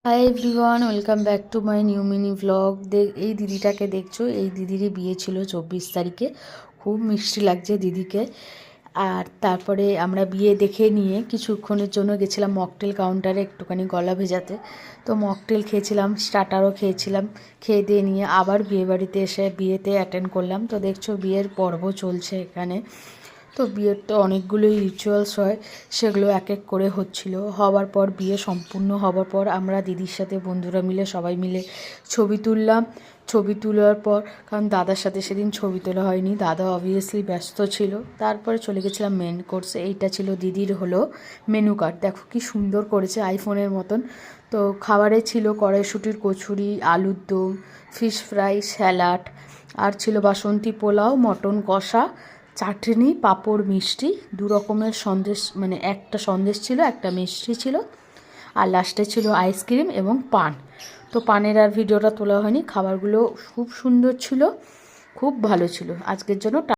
Hi everyone, welcome back to my new mini blog. এই দিদিটাকে দেখছো, এই দিদিরই বিয়ে ছিল 24 তারিখে। খুব মিষ্টি লাগছে দিদিকে। আর তারপরে আমরা বিয়ে দেখে নিয়ে কিছুক্ষণের জন্য গেছিলাম মকটেল কাউন্টারে একটুখানি গলা ভেজাতে। তো মকটেল খেয়েছিলাম, স্টার্টারও খেয়েছিলাম। খেয়ে দিয়ে নিয়ে আবার বিয়ে বাড়িতে এসে বিয়েতে অ্যাটেন্ড করলাম। তো দেখছো বিয়ের পর্ব চলছে এখানে। তো বিয়ের তো অনেকগুলোই রিচুয়ালস হয়, সেগুলো এক এক করে হচ্ছিল। হওয়ার পর বিয়ে সম্পূর্ণ হওয়ার পর আমরা দিদির সাথে বন্ধুরা মিলে সবাই মিলে ছবি তুললাম। ছবি তোলার পর, কারণ দাদার সাথে সেদিন ছবি তোলা হয়নি, দাদা অবভিয়াসলি ব্যস্ত ছিল। তারপরে চলে গেছিলাম মেন কোর্সে। এইটা ছিল দিদির হলো মেনু কার্ড। দেখো কি সুন্দর করেছে, আইফোনের মতন। তো খাবারে ছিল কড়াইশুঁটির কচুরি, আলুর দম, ফিশ ফ্রাই, স্যালাড, আর ছিল বাসন্তী পোলাও, মটন কষা, চাটনি, পাঁপড়, মিষ্টি, দু রকমের সন্দেশ, মানে একটা সন্দেশ ছিল, একটা মিষ্টি ছিল, আর লাস্টে ছিল আইসক্রিম এবং পান। তো পানের আর ভিডিওটা তোলা হয়নি। খাবারগুলো খুব সুন্দর ছিল, খুব ভালো ছিল। আজকের জন্য